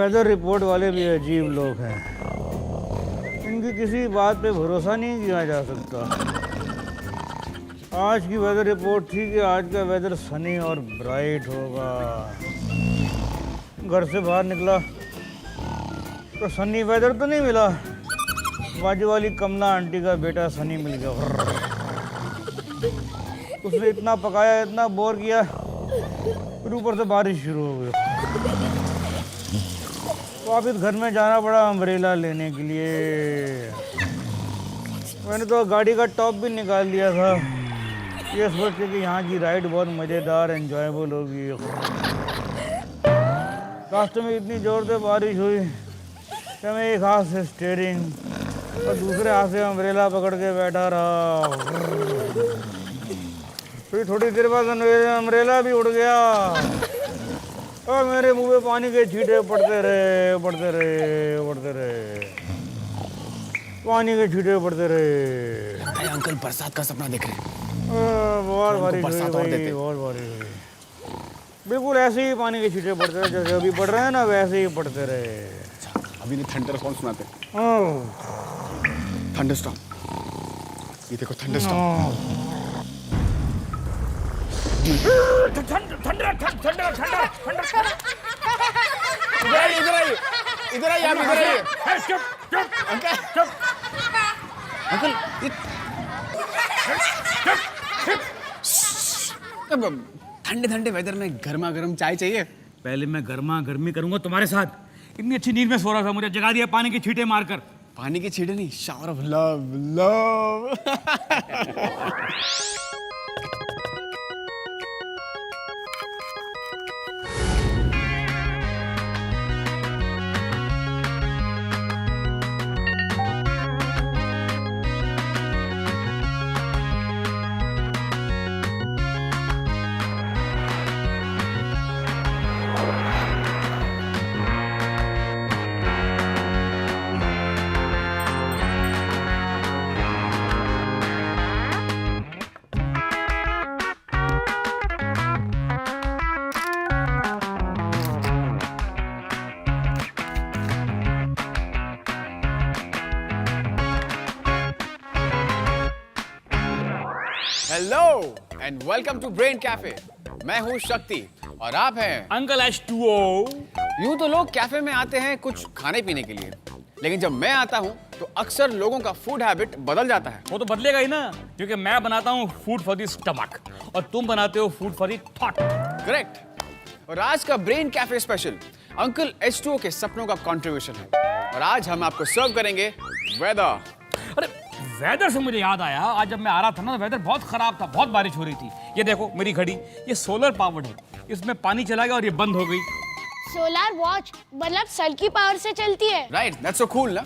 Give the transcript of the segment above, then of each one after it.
Weather report वाले भी अजीब लोग हैं, इनकी किसी बात पे भरोसा नहीं किया जा सकता। आज की वेदर रिपोर्ट थी कि आज का वेदर सनी और ब्राइट होगा। घर से बाहर निकला तो सनी वेदर तो नहीं मिला, बाजू वाली कमला आंटी का बेटा सनी मिल गया। उसने इतना पकाया, इतना बोर किया, फिर ऊपर से बारिश शुरू हो गई। वापिस घर में जाना पड़ा अम्ब्रेला लेने के लिए। मैंने तो गाड़ी का टॉप भी निकाल लिया था, ये सोच के कि यहाँ की राइड बहुत मज़ेदार एंजॉयबल होगी। रास्ते में इतनी ज़ोर से बारिश हुई कि मैं एक हाथ से स्टीयरिंग और दूसरे हाथ से अम्ब्रेला पकड़ के बैठा रहा। फिर थोड़ी देर बाद अम्ब्रेला भी उड़ गया और मेरे मुंह में पानी के छींटे पड़ते रहे, पानी के छींटे पड़ते रहे। अंकल बरसात का सपना देख रहे हैं। बहुत बारिश हुई भाई, बहुत बारिश हुई। बिल्कुल ऐसे ही पानी के छींटे पड़ते रहे, जैसे अभी पड़ रहे हैं ना वैसे ही पड़ते रहे। अभी नहीं थंडर सॉन्ग सुनाते। थंडरस्टॉर्म, ये देखो थंडरस्टॉर्म। इधर आइए, इधर आइए, आप इधर आइए। चुप अंकल, अंकल ठंडे ठंडे वेदर में गर्मा गर्म चाय चाहिए। पहले मैं गर्मा गर्मी करूंगा तुम्हारे साथ। इतनी अच्छी नींद में सो रहा था, मुझे जगा दिया पानी की छींटे मारकर। पानी की छींटे नहीं, shower of love, love. Hello and welcome to Brain Cafe. मैं हूँ शक्ति और आप हैं अंकल H2O। यूं तो लोग कैफे में आते हैं कुछ खाने पीने के लिए, लेकिन जब मैं आता हूँ तो अक्सर लोगों का फूड हैबिट बदल जाता है। वो तो बदलेगा ही ना, क्योंकि मैं बनाता हूँ फूड फॉर द स्टमक और तुम बनाते हो food for the thought. Correct. और आज का brain cafe special uncle H2O के सपनों का कंट्रीब्यूशन है और आज हम आपको सर्व करेंगे वेदर। अरे वेदर से मुझे याद आया, आज जब मैं आ रहा था ना वेदर बहुत खराब था, बहुत बारिश हो रही थी। ये देखो मेरी घड़ी, ये सोलर पावर्ड है, इसमें पानी चला गया और ये बंद हो गई। सोलर वॉच मतलब सन की पावर से चलती है। राइट, दैट्स सो कूल ना।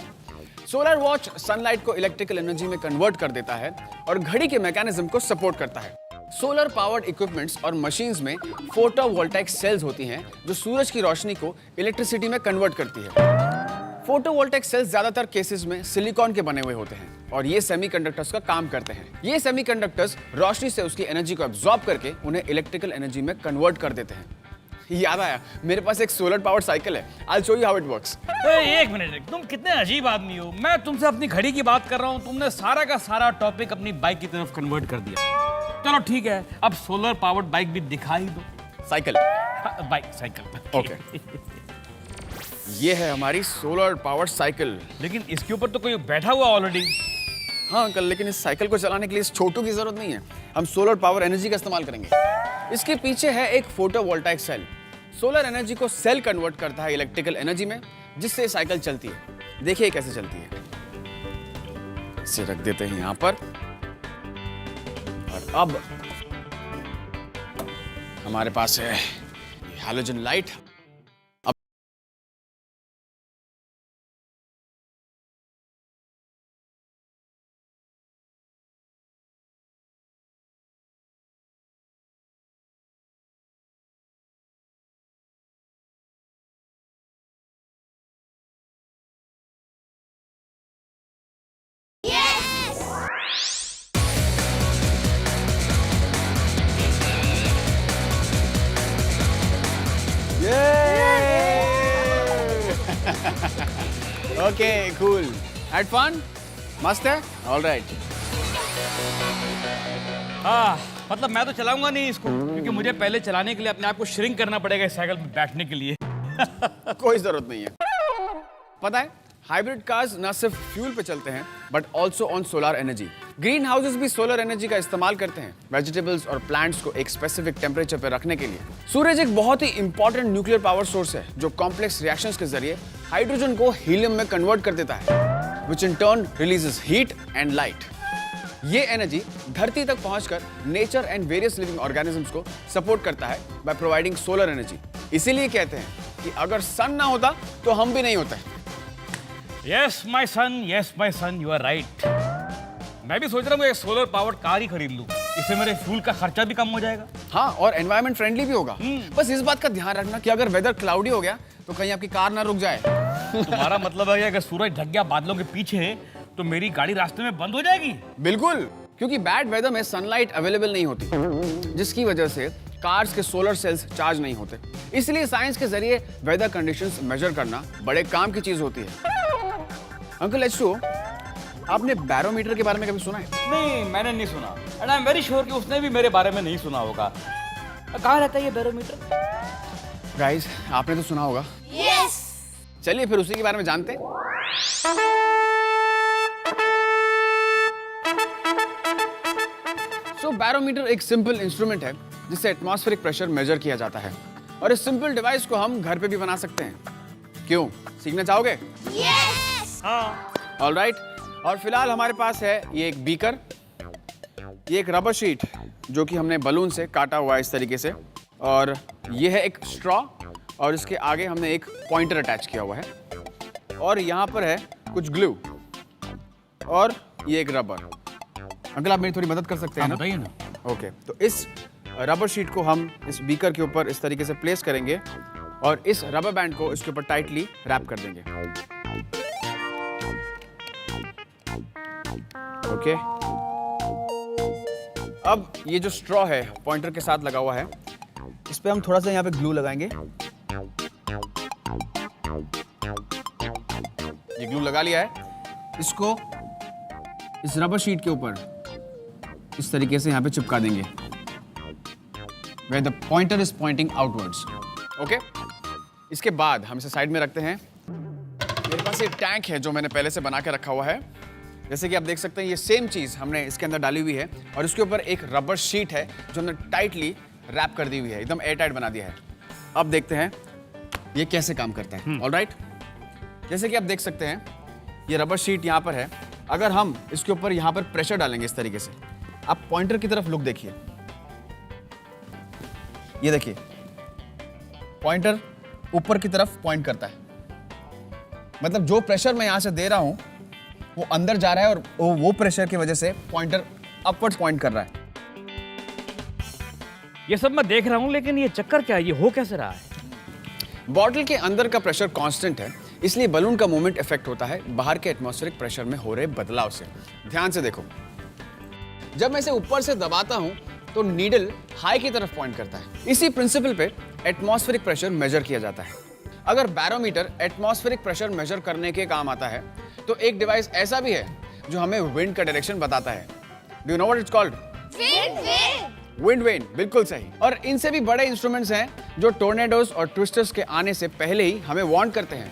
सोलर वॉच सनलाइट को इलेक्ट्रिकल एनर्जी में कन्वर्ट कर देता है और घड़ी के मैकेनिज्म को सपोर्ट करता है। सोलर पावर्ड इक्विपमेंट्स और मशीन्स में फोटोवोल्टाइक सेल्स होती हैं जो सूरज की रोशनी को इलेक्ट्रिसिटी में कन्वर्ट करती है। फोटोवोल्टाइक सेल्स ज्यादातर केसेस में सिलिकॉन के बने हुए होते हैं और ये सेमीकंडक्टर्स का काम करते हैं। ये सेमीकंडक्टर्स रोशनी से उसकी एनर्जी को एब्जॉर्ब करके उन्हें इलेक्ट्रिकल एनर्जी में कन्वर्ट कर देते हैं। याद आया, मेरे पास एक सोलर पावर्ड साइकिल है। I will show you how it works. एक मिनट, तुम कितने अजीब आदमी हो। मैं तुमसे अपनी घड़ी की बात कर रहा हूँ, तुमने सारा का सारा टॉपिक अपनी बाइक की तरफ कन्वर्ट कर दिया। चलो ठीक है, अब सोलर पावर्ड बाइक भी दिखा ही दो। Cycle, bike cycle. ओके। ये है हमारी सोलर पावर्ड साइकिल। लेकिन इसके ऊपर तो कोई बैठा हुआ ऑलरेडी। हाँ अंकल, लेकिन इस साइकिल को चलाने के लिए इस छोटू की जरूरत नहीं है। हम सोलर पावर एनर्जी का इस्तेमाल करेंगे। इसके पीछे है एक फोटोवोल्टाइक सेल। सोलर एनर्जी को सेल कन्वर्ट करता है इलेक्ट्रिकल एनर्जी में, जिससे साइकिल चलती है। देखिए कैसे चलती है। इसे रख देते हैं यहाँ पर और अब हमारे पास है halogen light. Okay cool, had fun, मस्त है, ऑलराइट। मतलब मैं तो चलाऊंगा नहीं इसको, क्योंकि मुझे पहले चलाने के लिए अपने आप को श्रिंक करना पड़ेगा इस साइकिल में बैठने के लिए। कोई जरूरत नहीं है। पता है, हाइब्रिड कार्स न सिर्फ फ्यूल पे चलते हैं but also on solar energy. Green houses भी सोलर एनर्जी का इस्तेमाल करते हैं वेजिटेबल्स और प्लांट्स को एक स्पेसिफिक टेम्परेचर पर रखने के लिए। सूरज एक बहुत ही इंपॉर्टेंट न्यूक्लियर पावर सोर्स है जो कॉम्प्लेक्स रिएक्शंस के जरिए हाइड्रोजन को हीलियम में कन्वर्ट कर देता है, which in turn releases heat and light. ये एनर्जी धरती तक पहुंचकर nature and various living organisms को सपोर्ट करता है बाय प्रोवाइडिंग सोलर एनर्जी। इसीलिए कहते हैं कि अगर सन ना होता तो हम भी नहीं होते। Yes my son, you are right. मैं भी सोच रहा हूँ एक सोलर पावर्ड कार ही खरीद लूँ, इससे मेरे फ्यूल का खर्चा भी कम हो जाएगा। हाँ, और एनवायरमेंट फ्रेंडली भी होगा। बस इस बात का ध्यान रखना कि अगर वेदर क्लाउडी हो गया तो कहीं आपकी कार ना रुक जाए। तुम्हारा मतलब है कि अगर सूरज ढक गया बादलों के पीछे तो मेरी गाड़ी रास्ते में बंद हो जाएगी? बिल्कुल, क्योंकि बैड वेदर में सनलाइट अवेलेबल नहीं होती, जिसकी वजह से कार्स के सोलर सेल्स चार्ज नहीं होते। इसलिए साइंस के जरिए वेदर कंडीशंस मेजर करना बड़े काम की चीज होती है। अंकल H2O, आपने बैरोमीटर के बारे में कभी सुना है? नहीं, मैंने नहीं सुना। And I am very sure कि उसने भी मेरे बारे में नहीं सुना होगा। कहाँ रहता है ये बैरोमीटर? गाइस, आपने तो सुना होगा। यस। चलिए फिर उसी के बारे में जानते हैं। बैरोमीटर एक सिंपल इंस्ट्रूमेंट है जिससे एटमॉस्फेरिक प्रेशर मेजर किया जाता है, और इस सिंपल डिवाइस को हम घर पे भी बना सकते हैं। क्यों, सीखना चाहोगे? यस। हाँ। ऑलराइट, और फिलहाल हमारे पास है ये एक बीकर, ये एक रबर शीट जो कि हमने बलून से काटा हुआ है इस तरीके से, और ये है एक स्ट्रॉ, और इसके आगे हमने एक पॉइंटर अटैच किया हुआ है, और यहाँ पर है कुछ ग्लू, और ये एक रबर। अंकल, आप मेरी थोड़ी मदद कर सकते हैं ना? बताइए ना। ओके, तो इस रबर शीट को हम इस बीकर के ऊपर इस तरीके से प्लेस करेंगे और इस रबर बैंड को इसके ऊपर टाइटली रैप कर देंगे। ओके, अब ये जो स्ट्रॉ है पॉइंटर के साथ लगा हुआ है, इस पे हम थोड़ा सा यहाँ पे ग्लू लगाएंगे। ये ग्लू लगा लिया है, इसको इस रबर शीट के ऊपर इस तरीके से यहाँ पे चिपका देंगे, where the pointer is pointing outwards. Okay, इसके बाद हम इसे साइड में रखते हैं। मेरे पास एक टैंक है जो मैंने पहले से बना के रखा हुआ है। जैसे कि आप देख सकते हैं, ये सेम चीज हमने इसके अंदर डाली हुई है, और इसके ऊपर एक रबर शीट है जो हमने टाइटली रैप कर दी हुई है, एकदम एयर टाइट बना दिया है। अब देखते हैं ये कैसे काम करता है। ऑलराइट, जैसे कि आप देख सकते हैं, ये रबर शीट यहाँ पर है। अगर हम इसके ऊपर यहाँ पर प्रेशर डालेंगे इस तरीके से, आप पॉइंटर की तरफ लुक देखिए, ये देखिए, पॉइंटर ऊपर की तरफ पॉइंट करता है। मतलब जो प्रेशर मैं यहां से दे रहा हूं वो अंदर जा रहा है, और वो प्रेशर की वजह से पॉइंटर अपवर्ड्स पॉइंट कर रहा है। ये सब मैं देख रहा हूँ, लेकिन ये चक्कर क्या है? ये हो कैसे रहा है? बॉटल के अंदर का प्रेशर कांस्टेंट है, इसलिए बलून का मूवमेंट इफेक्ट होता है बाहर के एटमॉस्फेरिक प्रेशर में हो रहे बदलाव से। ध्यान से देखो, जब मैं इसे ऊपर से दबाता हूं तो नीडल हाई की तरफ पॉइंट करता है। इसी प्रिंसिपल पे एटमॉस्फेरिक प्रेशर मेजर किया जाता है। अगर बैरोमीटर एटमॉस्फेरिक प्रेशर मेजर करने के काम आता है, तो एक डिवाइस ऐसा भी है जो हमें विंड का डायरेक्शन बताता है। Do you know what it's called? Wind vane, बिल्कुल सही। और इनसे भी बड़े इंस्ट्रूमेंट्स हैं जो टोर्नेडोज और ट्विस्टर्स के आने से पहले ही हमें वार्न करते हैं,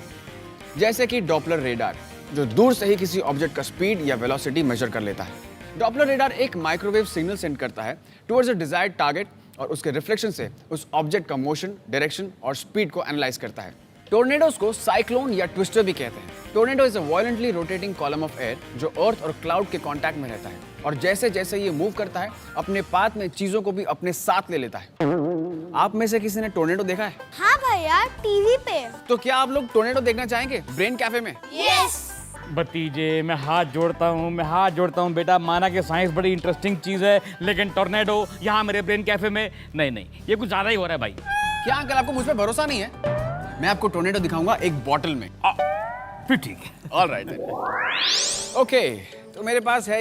जैसे कि डॉपलर रेडार, जो दूर से ही किसी ऑब्जेक्ट का स्पीड या वेलोसिटी मेजर कर लेता है। डॉपलर रेडार एक माइक्रोवेव सिग्नल सेंड करता है टुवर्ड्स अ डिजायर्ड टारगेट, और उसके रिफ्लेक्शन से उस ऑब्जेक्ट का मोशन, डायरेक्शन और स्पीड को एनालाइज करता है। टोर्नेडोज को साइक्लोन या ट्विस्टर भी कहते हैं। Tornado is a violently rotating column of air जो अर्थ और क्लाउड के कांटेक्ट में रहता है, और जैसे जैसे ये मूव करता है अपने पाथ में चीजों को भी अपने साथ ले लेता है। आप में से किसी ने टोर्नेडो देखा है? हाँ भैया, टीवी पे। तो क्या आप लोग टोर्नेडो देखना चाहेंगे ब्रेन कैफे में? यस। भतीजे, मैं हाथ जोड़ता हूँ बेटा। माना कि साइंस बड़ी इंटरेस्टिंग चीज है, लेकिन टोर्नेडो यहाँ मेरे ब्रेन कैफे में नहीं, ये कुछ ज्यादा ही हो रहा है भाई। क्या अंकल, आपको मुझ पर भरोसा नहीं है? मैं आपको टोर्नेडो दिखाऊंगा एक बॉटल में। फिर ठीक है। ऑलराइट, ओके, तो मेरे पास है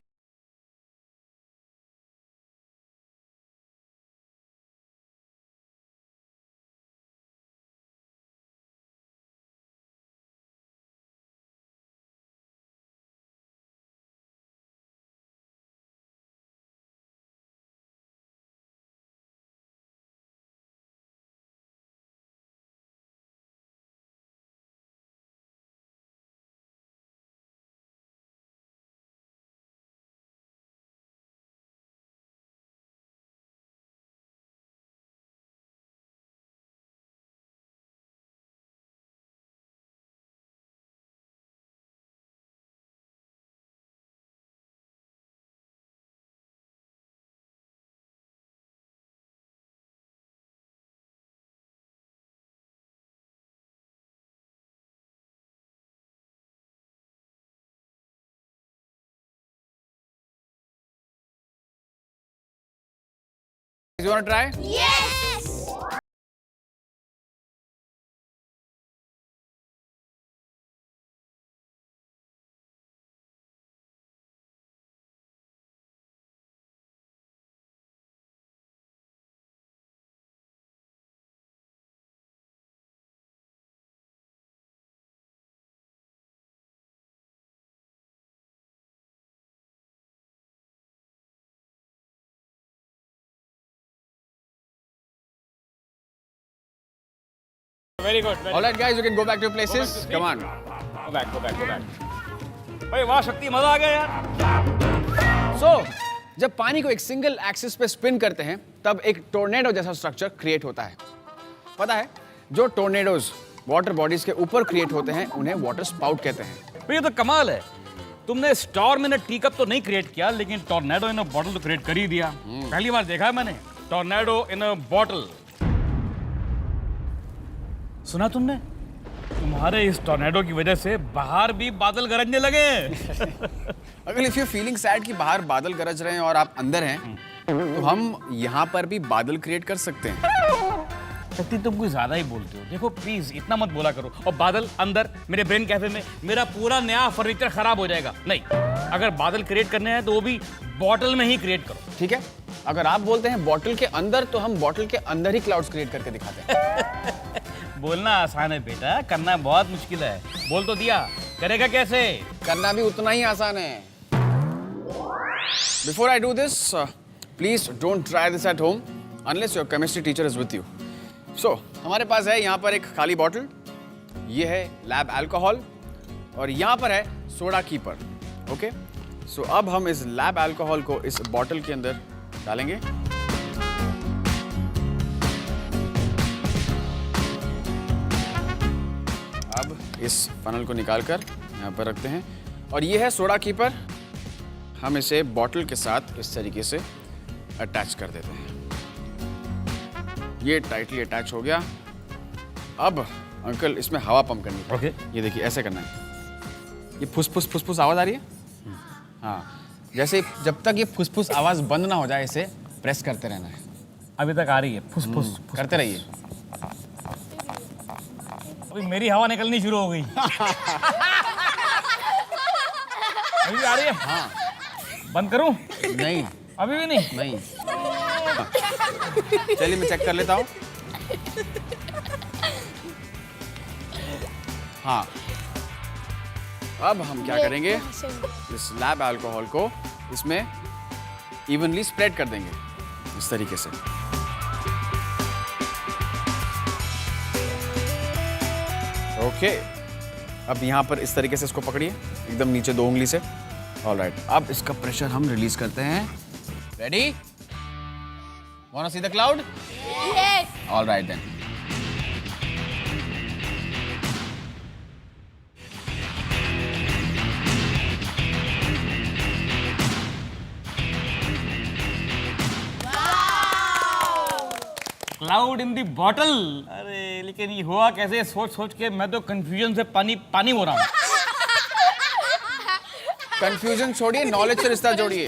You wanna try? Yes. Very good All right, guys, you can go back to your places. Come on. Go back भाई वाह शक्ति मजा आ गया यार। So, जब पानी को एक सिंगल एक्सिस पे स्पिन करते हैं तब एक टोर्नेडो जैसा स्ट्रक्चर क्रिएट होता है। पता है, जो टोर्नेडोज वाटर बॉडीज के ऊपर क्रिएट होते हैं उन्हें वाटर स्पाउट कहते हैं। भाई ये तो कमाल है, तुमने स्टॉर्म इन अ टी कप तो नहीं क्रिएट किया, लेकिन टॉर्नेडो इन अ बॉटल तो क्रिएट कर ही दिया। पहली बार देखा है मैंने टॉर्नेडो इन अ बॉटल। सुना तुमने, तुम्हारे इस टॉर्नेडो की वजह से बाहर भी बादल गरजने लगे। अगर इफ यू फीलिंग सैड कि बाहर बादल गरज रहे हैं और आप अंदर हैं, तो हम यहाँ पर भी बादल क्रिएट कर सकते हैं। शक्ति तुम कुछ ज्यादा ही बोलते हो। देखो प्लीज इतना मत बोला करो। और बादल अंदर मेरे ब्रेन कैफे में, मेरा पूरा नया फर्नीचर खराब हो जाएगा। नहीं, अगर बादल क्रिएट करने हैं तो वो भी बॉटल में ही क्रिएट करो। ठीक है, अगर आप बोलते हैं बॉटल के अंदर, तो हम बॉटल के अंदर ही क्लाउड्स क्रिएट करके दिखाते हैं। बोलना आसान है बेटा, करना बहुत मुश्किल है। बोल तो दिया, करेगा कैसे? करना भी उतना ही आसान है। Before I do this, please don't try this at home unless your chemistry teacher is with you. So हमारे पास है यहाँ पर एक खाली बॉटल, ये है लैब अल्कोहल और यहाँ पर है सोडा कीपर। ओके, सो अब हम इस लैब अल्कोहल को इस बॉटल के अंदर डालेंगे। अब इस फनल को निकालकर यहाँ पर रखते हैं और ये है सोडा कीपर। हम इसे बॉटल के साथ इस तरीके से अटैच कर देते हैं। ये टाइटली अटैच हो गया। अब अंकल इसमें हवा पंप करनी है। ओके। ये देखिए ऐसे करना है। ये फुस-फुस आवाज आ रही है। हाँ, जैसे जब तक ये फुस आवाज बंद ना हो जाए इसे प्रेस करते रहना है। अभी तक आ रही है, फुस फुस करते रहिए। अभी मेरी हवा निकलनी शुरू हो गई। अभी आ रही है। हाँ, बंद करूं? नहीं अभी भी नहीं। नहीं। चलिए मैं चेक कर लेता हूँ। हाँ, अब हम क्या करेंगे, इस लैब अल्कोहल को इसमें इवनली स्प्रेड कर देंगे इस तरीके से। ओके, अब यहाँ पर इस तरीके से इसको पकड़िए एकदम नीचे 2 उंगली से। ऑलराइट, अब इसका प्रेशर हम रिलीज करते हैं। Ready? Want to see the cloud? Yes. Alright then. Cloud in the bottle. अरे लेकिन ये हुआ कैसे, सोच सोच के मैं तो कंफ्यूजन से पानी पानी हो रहा हूँ। कंफ्यूजन छोड़िए, नॉलेज से रिश्ता जोड़िए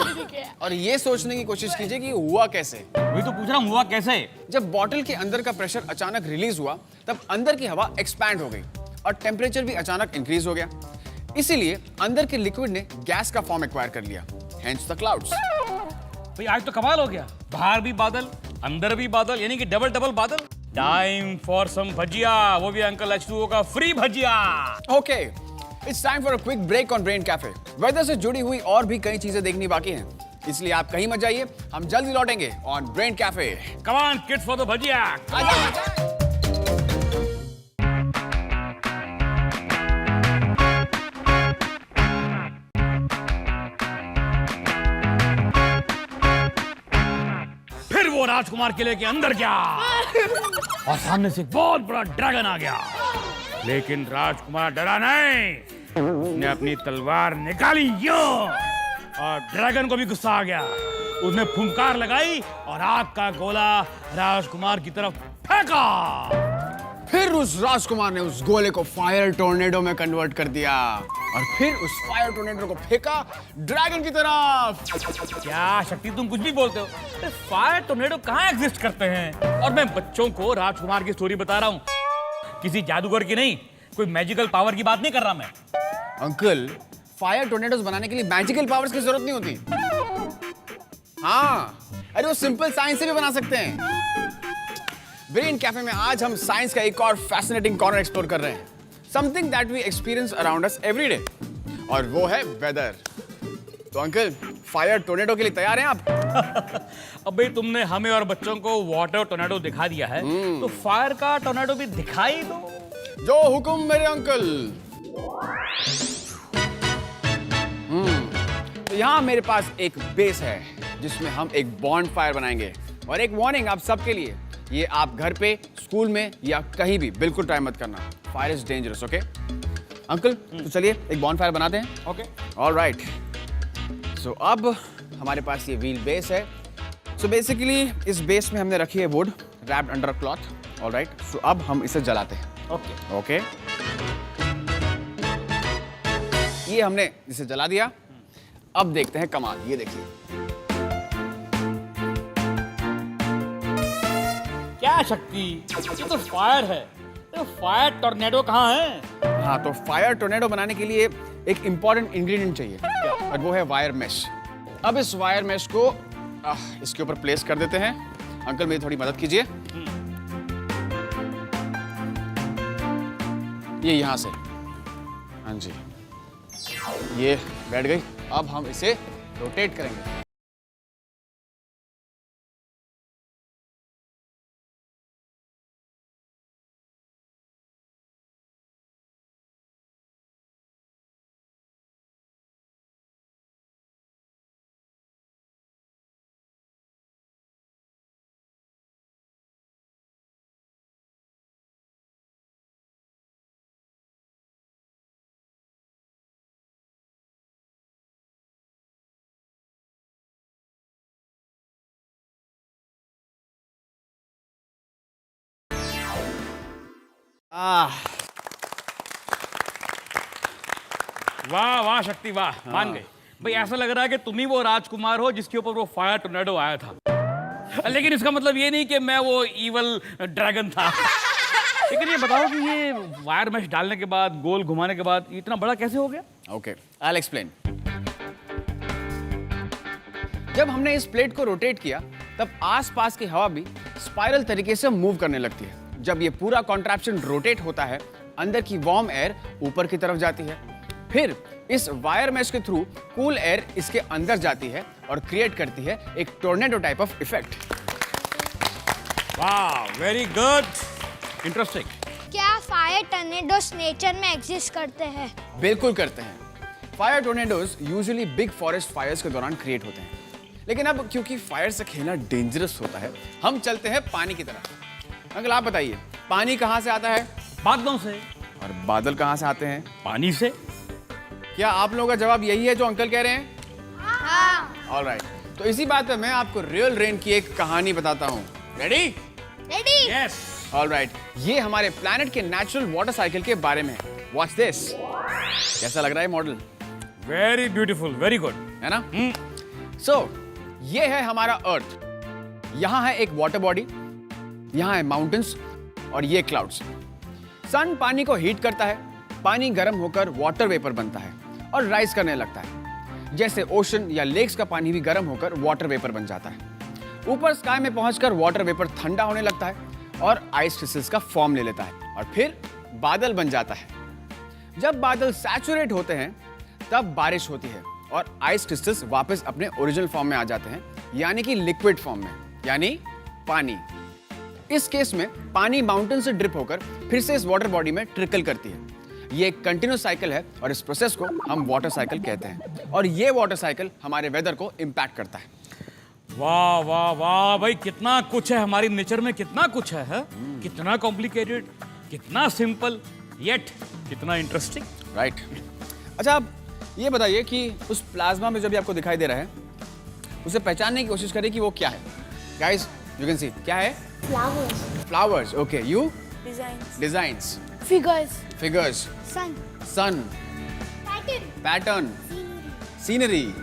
और ये सोचने की कोशिश कीजिए कि हुआ कैसे। वही तो पूछ रहा हूँ, हुआ कैसे? जब बॉटल के अंदर का प्रेशर अचानक रिलीज हुआ तब अंदर की हवा एक्सपैंड हो गई और टेम्परेचर भी अचानक इंक्रीज हो गया। इसीलिए अंदर के लिक्विड ने गैस का फॉर्म एक्वायर कर लिया, हेंस द क्लाउड्स। भाई आज तो कमाल हो गया, बाहर भी बादल अंदर भी बादल, यानी कि डबल डबल बादल। टाइम फॉर सम भजिया, वो भी अंकल H2O का फ्री भजिया। Okay, it's time for a quick break on brain Cafe. Weather से जुड़ी हुई और भी कई चीजें देखनी बाकी हैं, इसलिए आप कहीं मत जाइए, हम जल्दी लौटेंगे on brain cafe. Come on kids for the bhajiya. फिर वो राजकुमार किले के अंदर गया और सामने से एक बहुत बड़ा ड्रैगन आ गया, लेकिन राजकुमार डरा नहीं। उसने अपनी तलवार निकाली यूं और ड्रैगन को भी गुस्सा आ गया। उसने फुंकार लगाई और आग का गोला राजकुमार की तरफ फेंका। फिर उस राजकुमार ने उस गोले को फायर टोर्नेडो में कन्वर्ट कर दिया। और फिर उस फायर टोर्नेडो को फेंका ड्रैगन की तरफ। क्या शक्ति, तुम कुछ भी बोलते हो। फायर टोर्नेडो कहाँ एग्जिस्ट करते हैं? और मैं बच्चों को राजकुमार की स्टोरी बता रहा हूँ, किसी जादूगर की नहीं, कोई मैजिकल पावर की बात नहीं कर रहा मैं। अंकल, फायर टोर्नेडोज बनाने के लिए मैजिकल पावर्स की जरूरत नहीं होती। हाँ, अरे वो सिंपल साइंस से भी बना सकते हैं। ब्रेन कैफे में आज हम साइंस का एक और फैसिनेटिंग कॉर्नर एक्सप्लोर कर रहे हैं, something that we experience around us every day, और वो है वेदर। तो अंकल, फायर टोर्नेडो के लिए तैयार हैं आप? अबे तुमने हमें और बच्चों को वाटर टोर्नेडो दिखा दिया है, तो फायर का टोर्नेडो भी दिखाई दो। जो हुक्म मेरे अंकल। तो यहाँ मेरे पास एक बेस है जिसमें हम एक बॉन्ड फायर बनाएंगे। और एक वार्निंग आप सबके लिए, ये आप घर पे, स्कूल में या कहीं भी बिल्कुल ट्राई मत करना। Fire is dangerous, okay? Uncle, तो चलिए एक बॉन्ड फायर बनाते हैं। Okay, alright. सो अब हमारे पास ये व्हील बेस है। सो बेसिकली इस बेस में हमने रखी है wood wrapped under a cloth. Alright, so अब हम इसे जलाते हैं। ओके, ओके, ये हमने इसे जला दिया। अब देखते हैं कमाल, ये देखिए। क्या शक्ति, ये तो फायर है, तो फायर टोर्नेडो कहाँ है? हाँ, तो फायर टोर्नेडो बनाने के लिए एक इंपॉर्टेंट इंग्रेडिएंट चाहिए, और वो है वायर मेश। अब इस वायर मेश को इसके ऊपर प्लेस कर देते हैं। अंकल, मेरी थोड़ी मदद कीजिए। ये यहाँ से, हाँ जी, ये बैठ गई। अब हम इसे रोटेट करेंगे। वाह वाह शक्ति, वाह, मान गए भाई। ऐसा लग रहा है कि तुम ही वो राजकुमार हो जिसके ऊपर वो फायर टोर्नेडो आया था। लेकिन इसका मतलब ये नहीं कि मैं वो इवल ड्रैगन था। लेकिन ये बताओ कि ये वायर मैश डालने के बाद, गोल घुमाने के बाद इतना बड़ा कैसे हो गया? Okay, I will explain. जब हमने इस प्लेट को रोटेट किया, तब आसपास की हवा भी स्पाइरल तरीके से मूव करने लगती है। जब ये पूरा कॉन्ट्रैप्शन रोटेट होता है, अंदर की वार्म एयर ऊपर की तरफ जाती है, फिर इस वायर मैश के थ्रू कूल एयर इसके अंदर जाती है और क्रिएट करती है एक टोर्नेडो टाइप ऑफ इफेक्ट। वाह, वेरी गुड, इंटरेस्टिंग। क्या फायर टोर्नेडोस नेचर में एग्जिस्ट करते हैं? बिल्कुल करते हैं। Fire tornadoes usually big forest fires के दौरान क्रिएट होते हैं। लेकिन अब क्योंकि फायर से खेलना डेंजरस होता है, हम चलते हैं पानी की तरफ। अंकल, आप बताइए, पानी कहाँ से आता है? बादलों से। और बादल कहाँ से आते हैं? पानी से। क्या आप लोगों का जवाब यही है जो अंकल कह रहे हैं? हाँ। ऑलराइट, तो इसी बात पे मैं आपको रियल रेन की एक कहानी बताता हूँ। रेडी? रेडी? यस। ऑलराइट, ये हमारे प्लैनेट के नेचुरल वाटर साइकिल के बारे में है। Watch this. कैसा लग रहा है model? Very beautiful, very good, है ना? सो ये है हमारा अर्थ। यहाँ है एक वाटर बॉडी, यहाँ है माउंटेन्स, और ये क्लाउड्स। सन पानी को हीट करता है, पानी गर्म होकर वाटर वेपर बनता है और राइज करने लगता है। जैसे ओशन या लेक्स का पानी भी गर्म होकर वाटर वेपर बन जाता है। ऊपर स्काई में पहुंचकर वाटर वेपर ठंडा होने लगता है और आइस क्रिस्टल्स का फॉर्म ले लेता है, और फिर बादल बन जाता है। जब बादल सैचुरेट होते हैं, तब बारिश होती है और आइस क्रिस्टल्स वापस अपने ओरिजिनल फॉर्म में आ जाते हैं, यानी कि लिक्विड फॉर्म में, यानी पानी। इस केस में पानी माउंटेन से ड्रिप होकर फिर से इस वाटर बॉडी में ट्रिकल करती है। ये एक कंटिन्यूस साइकिल है और इस प्रोसेस को हम वाटर साइकिल कहते हैं, और ये वाटर साइकिल हमारे वेदर को इम्पैक्ट करता है। वाह वाह वाह भाई, कितना कुछ है हमारी नेचर में, कितना कुछ है? कितना कॉम्प्लिकेटेड, कितना सिंपल, येट कितना इंटरेस्टिंग। राइट। अच्छा, आप ये बताइए कि उस प्लाज्मा में जो भी आपको दिखाई दे रहा है, उसे पहचानने की कोशिश करें कि वो क्या है। गाइस, यू कैन सी, क्या है? Flowers. Flowers, okay. You? Designs. Designs. Figures. Figures. Sun. Sun. Pattern, scenery,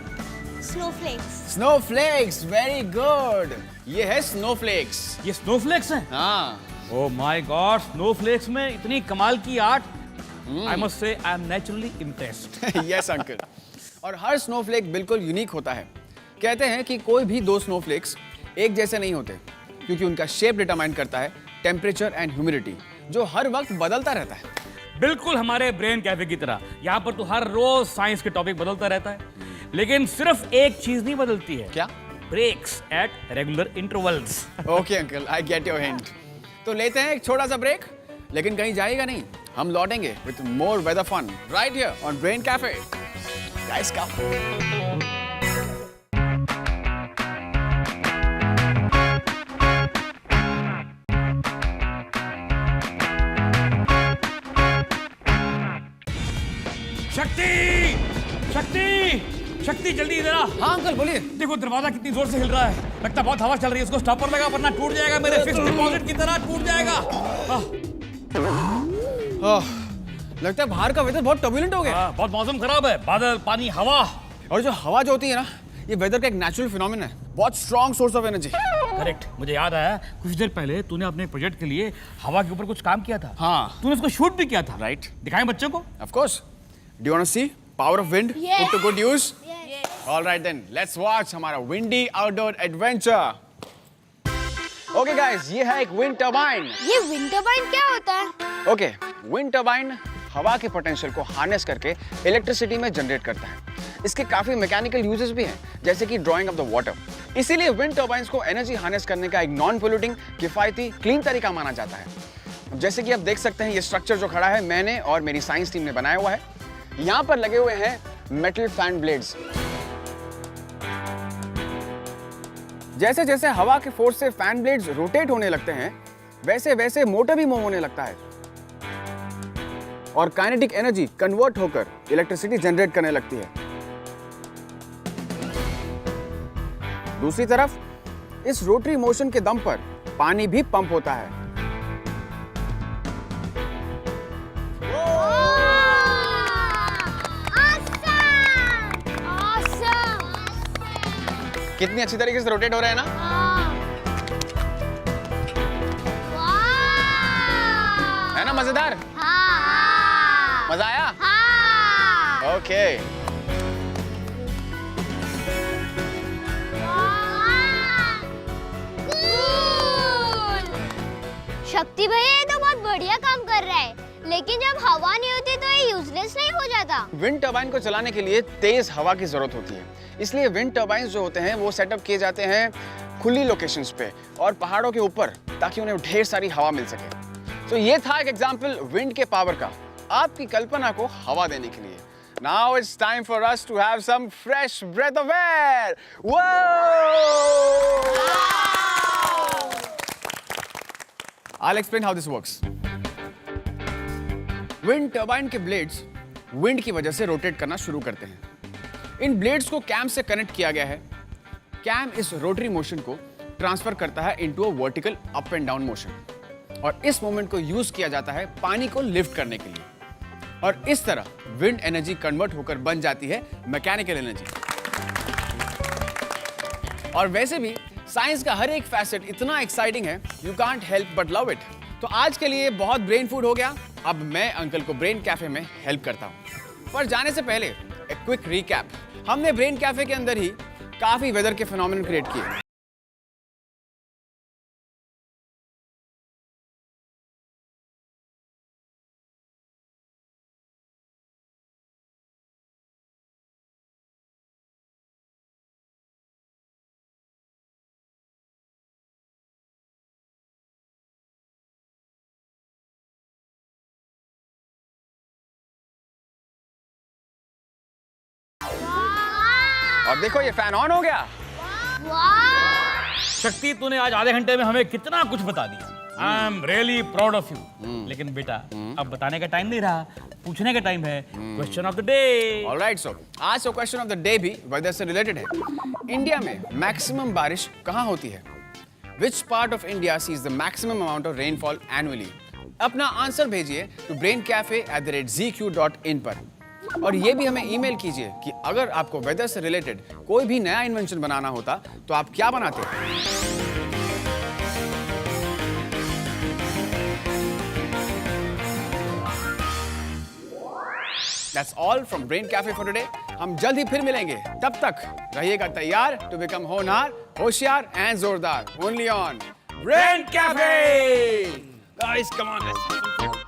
snowflakes. Snowflakes, very good. ये है स्नोफ्लेक्स। ये स्नोफ्लेक्स हैं? हाँ। ओह माय गॉड, स्नोफ्लेक्स में इतनी कमाल की art. I must say I am naturally impressed. Yes uncle. और हर स्नोफ्लेक बिल्कुल यूनिक होता है। कहते हैं कि कोई भी दो स्नोफ्लेक्स एक जैसे नहीं होते, क्योंकि उनका शेप डिटरमाइन करता है टेम्परेचर एंड ह्यूमिडिटी, जो हर वक्त बदलता रहता है। बिल्कुल हमारे ब्रेन कैफे की तरह। यहाँ पर तो हर रोज साइंस के टॉपिक बदलता रहता है, लेकिन सिर्फ एक चीज नहीं बदलती है। क्या? Breaks at regular intervals. Okay uncle, I get your hint. तो लेते हैं एक छोटा सा ब्रेक, लेकिन कहीं जाएगा नहीं, हम लौटेंगे with more weather fun right here on brain Cafe. Guys come. Shakti, Shakti, शक्ति जल्दी इधर आ। हाँ अंकल बोलिए। देखो दरवाजा कितनी जोर से हिल रहा है, लगता बहुत हवा चल रही है। इसको स्टॉपर लगा वरना टूट जाएगा, मेरे फिक्स्ड डिपॉजिट की तरह टूट जाएगा। लगता है बाहर का वेदर बहुत टर्बुलेंट हो गया। बहुत मौसम खराब है, बादल, पानी, हवा। और जो हवा जो होती है ना, ये वेदर का एक नेचुरल फिनोमेना है, बहुत strong source of energy. Correct, मुझे याद आया कुछ देर पहले तूने अपने प्रोजेक्ट के लिए हवा के ऊपर कुछ काम किया था। हाँ। तूने उसको शूट भी किया था। राइट। दिखाएं बच्चों को। Of course. Do you want to see power of wind Yes. put to good use? Yes. All right then, let's watch हमारा windy outdoor adventure. Okay guys, ये है एक wind turbine. ये विंड टर्बाइन क्या होता है? Okay, wind turbine हवा के पोटेंशियल को हार्नेस करके इलेक्ट्रिसिटी में जनरेट करता है। इसके काफी मैकेनिकल यूजेस भी हैं, जैसे कि ड्रॉइंग ऑफ द वाटर। इसीलिए विंड टर्बाइंस को एनर्जी हार्नेस करने का एक नॉन पोल्यूटिंग, किफायती, क्लीन तरीका माना जाता है। जैसे कि आप देख सकते हैं, ये स्ट्रक्चर जो खड़ा है मैंने और मेरी साइंस टीम ने बनाया हुआ है। यहाँ पर लगे हुए हैं मेटल फैन ब्लेड्स। जैसे जैसे हवा के फोर्स से फैन ब्लेड्स रोटेट होने लगते हैं, वैसे वैसे मोटर भी मूव होने लगता है और काइनेटिक एनर्जी कन्वर्ट होकर इलेक्ट्रिसिटी जनरेट करने लगती है। दूसरी तरफ इस रोटरी मोशन के दम पर पानी भी पंप होता है। कितनी अच्छी तरीके से रोटेट हो रहा है ना? है ना मजेदार? मजा आया? ओके। शक्ति भैया ये तो बहुत बढ़िया काम कर रहा है, लेकिन जब हवा नहीं होती तो ये यूजलेस नहीं हो जाता? विंड टर्बाइन को चलाने के लिए तेज हवा की जरूरत होती है, इसलिए विंड टर्बाइन्स जो होते हैं वो सेटअप किए जाते हैं खुली लोकेशंस पे और पहाड़ों के ऊपर, ताकि उन्हें ढेर सारी हवा मिल सके। तो ये था एक एग्जांपल विंड के पावर का, आपकी कल्पना को हवा देने के लिए। Now it's time for us to have some fresh breath of air. Whoa! I'll explain how this works. Wind turbine के ब्लेड्स विंड की वजह से रोटेट करना शुरू करते हैं। इन ब्लेड्स को कैम से कनेक्ट किया गया है। कैम इस रोटरी मोशन को ट्रांसफर करता है into a vertical up and down motion और इस मोमेंट को यूज किया जाता है पानी को लिफ्ट करने के लिए और इस तरह विंड एनर्जी कन्वर्ट होकर बन जाती है मैकेनिकल एनर्जी। और वैसे भी साइंस का हर एक फैसेट इतना एक्साइटिंग है, you can't help but love it. तो आज के लिए बहुत ब्रेन फूड हो गया, अब मैं अंकल को ब्रेन कैफे में हेल्प करता हूं। पर जाने से पहले एक क्विक रिकैप। हमने ब्रेन कैफे के अंदर ही काफी वेदर के फिनोमेनन क्रिएट किए। और देखो ये फैन ऑन हो गया। शक्ति, तूने आज आधे घंटे में हमें कितना कुछ बता दिया। I am really proud of you. लेकिन बेटा अब बताने का टाइम नहीं रहा, पूछने का टाइम है। Question of the day. Alright, so आज का क्वेश्चन ऑफ द डे भी वेदर से रिलेटेड है। इंडिया में मैक्सिमम बारिश कहाँ होती है? Which part of India sees the maximum amount of rainfall annually? अपना आंसर भेजिए टू braincafé@zq.in पर। और ये भी हमें ईमेल कीजिए कि अगर आपको वेदर से रिलेटेड कोई भी नया इन्वेंशन बनाना होता तो आप क्या बनाते। That's all from Brain Cafe for today. हम जल्द ही फिर मिलेंगे, तब तक रहिएगा तैयार to become होनहार, होशियार and जोरदार. Only on Brain Cafe. Guys, come on, let's